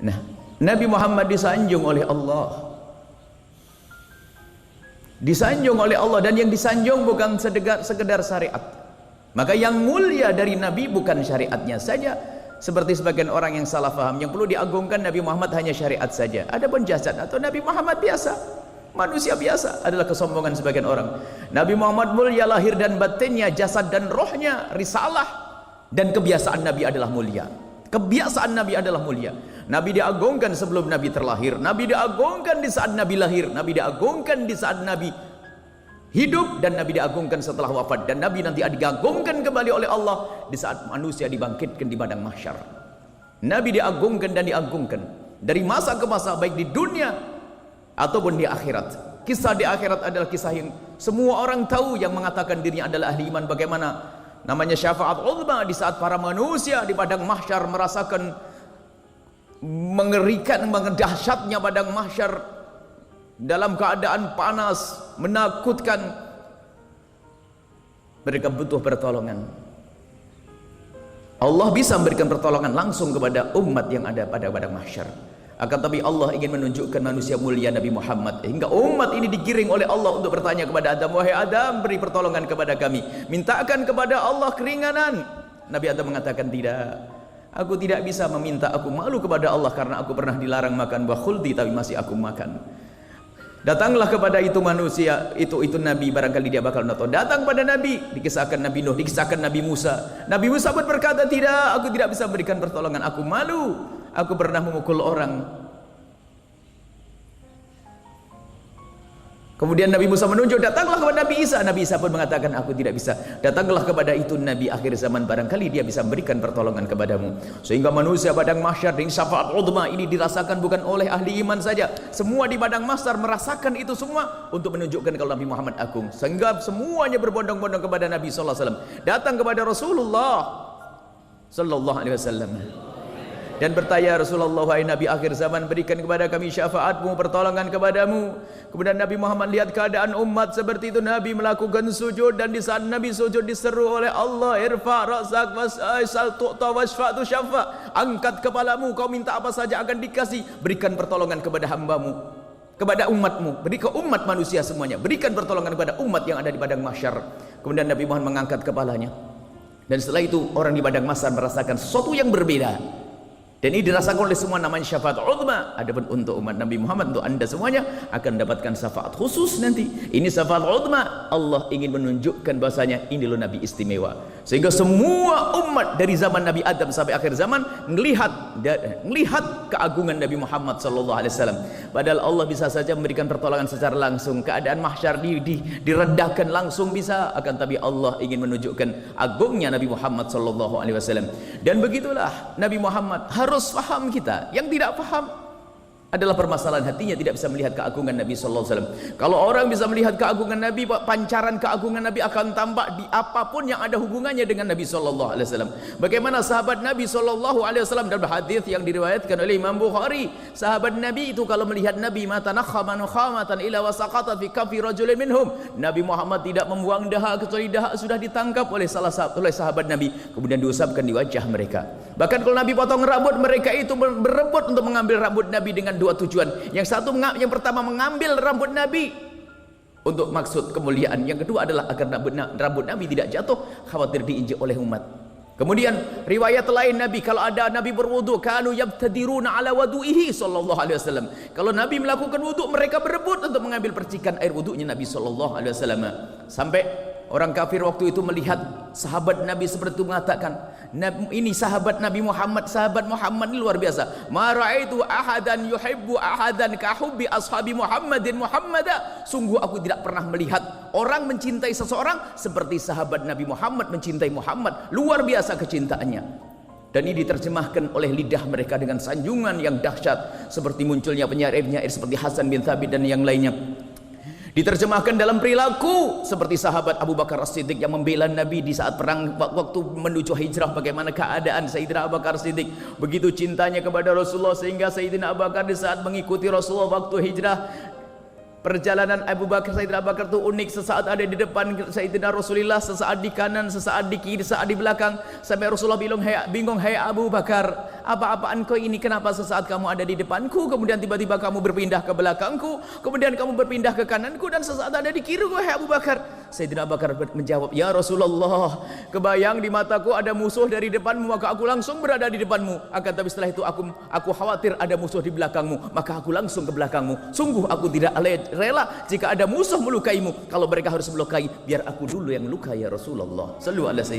Nah, Nabi Muhammad disanjung oleh Allah. Disanjung oleh Allah, dan yang disanjung bukan sekedar syariat. Maka yang mulia dari Nabi bukan syariatnya saja, seperti sebagian orang yang salah faham. Yang perlu diagungkan Nabi Muhammad hanya syariat saja. Adapun jasad atau Nabi Muhammad biasa, manusia biasa, adalah kesombongan sebagian orang. Nabi Muhammad mulia lahir dan batinnya, jasad dan rohnya, risalah dan kebiasaan Nabi adalah mulia. Kebiasaan Nabi adalah mulia. Nabi diagungkan sebelum Nabi terlahir, Nabi diagungkan di saat Nabi lahir, Nabi diagungkan di saat Nabi hidup, dan Nabi diagungkan setelah wafat, dan Nabi nanti diagungkan kembali oleh Allah di saat manusia dibangkitkan di padang mahsyar. Nabi diagungkan dan diagungkan dari masa ke masa, baik di dunia ataupun di akhirat. Kisah di akhirat adalah kisah yang semua orang tahu, yang mengatakan dirinya adalah ahli iman. Bagaimana namanya syafaat uzma di saat para manusia di padang mahsyar merasakan mengerikan, dahsyatnya padang mahsyar dalam keadaan panas, menakutkan. Mereka butuh pertolongan. Allah bisa memberikan pertolongan langsung kepada umat yang ada pada padang mahsyar. Akan tapi Allah ingin menunjukkan manusia mulia Nabi Muhammad, hingga umat ini digiring oleh Allah untuk bertanya kepada Adam, wahai Adam, beri pertolongan kepada kami, mintakan kepada Allah keringanan. Nabi Adam mengatakan, tidak, aku tidak bisa meminta, aku malu kepada Allah karena aku pernah dilarang makan buah khuldi tapi masih aku makan. Datanglah kepada itu manusia, itu Nabi, barangkali dia bakal nonton. Datang pada Nabi, dikisahkan Nabi Nuh, dikisahkan Nabi Musa. Nabi Musa pun berkata, tidak, aku tidak bisa berikan pertolongan, aku malu, aku pernah memukul orang. Kemudian Nabi Musa menunjuk, datanglah kepada Nabi Isa. Nabi Isa pun mengatakan, aku tidak bisa. Datanglah kepada itu Nabi akhir zaman, barangkali dia bisa memberikan pertolongan kepadamu. Sehingga manusia padang mahsyar dengan syafaat uzma ini dirasakan bukan oleh ahli iman saja. Semua di padang mahsyar merasakan itu semua untuk menunjukkan kalau Nabi Muhammad agung. Sehingga semuanya berbondong-bondong kepada Nabi sallallahu alaihi wasallam. Datang kepada Rasulullah sallallahu alaihi wasallam dan bertanya, Rasulullah, wahai Nabi akhir zaman, berikan kepada kami syafaatmu, pertolongan kepadamu. Kemudian Nabi Muhammad lihat keadaan umat seperti itu, Nabi melakukan sujud, dan di saat Nabi sujud diseru oleh Allah, irfa ra'sak was'al tu'ta wasfa'tu syafa', angkat kepalamu, kau minta apa saja akan dikasih. Berikan pertolongan kepada hambamu, kepada umatmu, berikan umat manusia semuanya, berikan pertolongan kepada umat yang ada di padang mahsyar. Kemudian Nabi Muhammad mengangkat kepalanya, dan setelah itu orang di padang mahsyar merasakan sesuatu yang berbeda. Dan ini dirasakan oleh semua, namanya syafaat uzma. Adapun untuk umat Nabi Muhammad, untuk anda semuanya akan mendapatkan syafaat khusus nanti. Ini syafaat uzma. Allah ingin menunjukkan bahasanya ini loh Nabi istimewa, sehingga semua umat dari zaman Nabi Adam sampai akhir zaman melihat keagungan Nabi Muhammad sallallahu alaihi wasallam. Padahal Allah bisa saja memberikan pertolongan secara langsung, keadaan mahsyar diredakan langsung bisa, akan tapi Allah ingin menunjukkan agungnya Nabi Muhammad sallallahu alaihi wasallam. Dan begitulah Nabi Muhammad harus faham. Kita yang tidak faham adalah permasalahan hatinya, tidak bisa melihat keagungan Nabi sallallahu alaihi wasallam. Kalau orang bisa melihat keagungan Nabi, pancaran keagungan Nabi akan tampak di apapun yang ada hubungannya dengan Nabi sallallahu alaihi wasallam. Bagaimana sahabat Nabi sallallahu alaihi wasallam dalam hadis yang diriwayatkan oleh Imam Bukhari, sahabat Nabi itu kalau melihat Nabi, mata nakhama nukhamatan ila wasaqata fi kafi rajulin minhum, Nabi Muhammad tidak membuang dahak kecuali dahak sudah ditangkap oleh sahabat Nabi, kemudian diusapkan di wajah mereka. Bahkan kalau Nabi potong rambut, mereka itu berebut untuk mengambil rambut Nabi dengan dua tujuan. Yang pertama mengambil rambut Nabi untuk maksud kemuliaan, yang kedua adalah agar rambut Nabi tidak jatuh, khawatir diinjak oleh umat. Kemudian riwayat lain Nabi, kalau ada Nabi berwudu, kanu yabtadiruna ala wudu'ihi sallallahu alaihi wasallam. Kalau Nabi melakukan wudu, mereka berebut untuk mengambil percikan air wudunya Nabi sallallahu alaihi wasallam. Sampai orang kafir waktu itu melihat sahabat Nabi seperti itu, mengatakan, ini sahabat Nabi Muhammad, sahabat Muhammad ini luar biasa. Ma ra'aitu ahadan yuhibbu ahadan ka hubbi ashabi Muhammadin Muhammada. Sungguh aku tidak pernah melihat orang mencintai seseorang seperti sahabat Nabi Muhammad mencintai Muhammad. Luar biasa kecintaannya. Dan ini diterjemahkan oleh lidah mereka dengan sanjungan yang dahsyat, seperti munculnya penyair-penyair seperti Hasan bin Thabit dan yang lainnya. Diterjemahkan dalam perilaku seperti sahabat Abu Bakar As-Siddiq yang membela Nabi di saat perang waktu menuju hijrah. Bagaimana keadaan Sayyidina Abu Bakar As-Siddiq, begitu cintanya kepada Rasulullah sehingga Sayyidina Abu Bakar di saat mengikuti Rasulullah waktu hijrah, perjalanan Abu Bakar, Sayyidina Abu Bakar itu unik. Sesaat ada di depan Sayyidina Rasulullah, sesaat di kanan, sesaat di kiri, sesaat di belakang, sampai Rasulullah bingung, hai Abu Bakar, apa-apaan kau ini, kenapa sesaat kamu ada di depanku, kemudian tiba-tiba kamu berpindah ke belakangku, kemudian kamu berpindah ke kananku, dan sesaat ada di kiriku, wahai Abu Bakar. Sayyidina Abu Bakar menjawab, ya Rasulullah, kebayang di mataku ada musuh dari depanmu, maka aku langsung berada di depanmu. Akan tapi setelah itu aku khawatir ada musuh di belakangmu, maka aku langsung ke belakangmu. Sungguh aku tidak rela jika ada musuh melukaimu. Kalau mereka harus melukai, biar aku dulu yang luka ya Rasulullah. Sallu ala sayyidina